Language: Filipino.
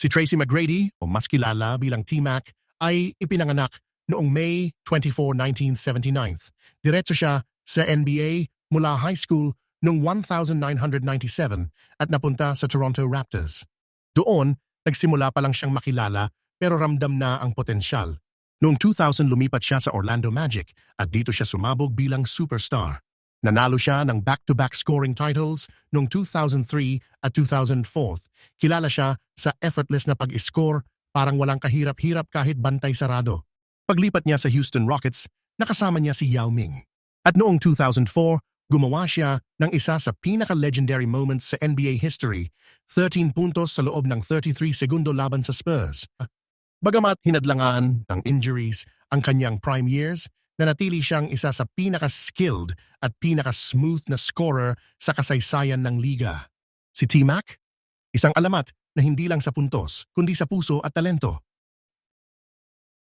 Si Tracy McGrady, o mas kilala bilang T-Mac, ay ipinanganak noong May 24, 1979. Diretso siya sa NBA mula high school noong 1997 at napunta sa Toronto Raptors. Doon, nagsimula pa lang siyang makilala pero ramdam na ang potensyal. Noong 2000 lumipat siya sa Orlando Magic at dito siya sumabog bilang superstar. Nanalo siya ng back-to-back scoring titles noong 2003 at 2004. Kilala siya sa effortless na pag-score, parang walang kahirap-hirap kahit bantay sarado. Paglipat niya sa Houston Rockets, nakasama niya si Yao Ming. At noong 2004, gumawa siya ng isa sa pinaka-legendary moments sa NBA history, 13 puntos sa loob ng 33 segundo laban sa Spurs. Bagamat hinadlangan ng injuries ang kanyang prime years, nanatili siyang isa sa pinaka-skilled at pinaka-smooth na scorer sa kasaysayan ng liga. Si T-Mac, isang alamat na hindi lang sa puntos, kundi sa puso at talento.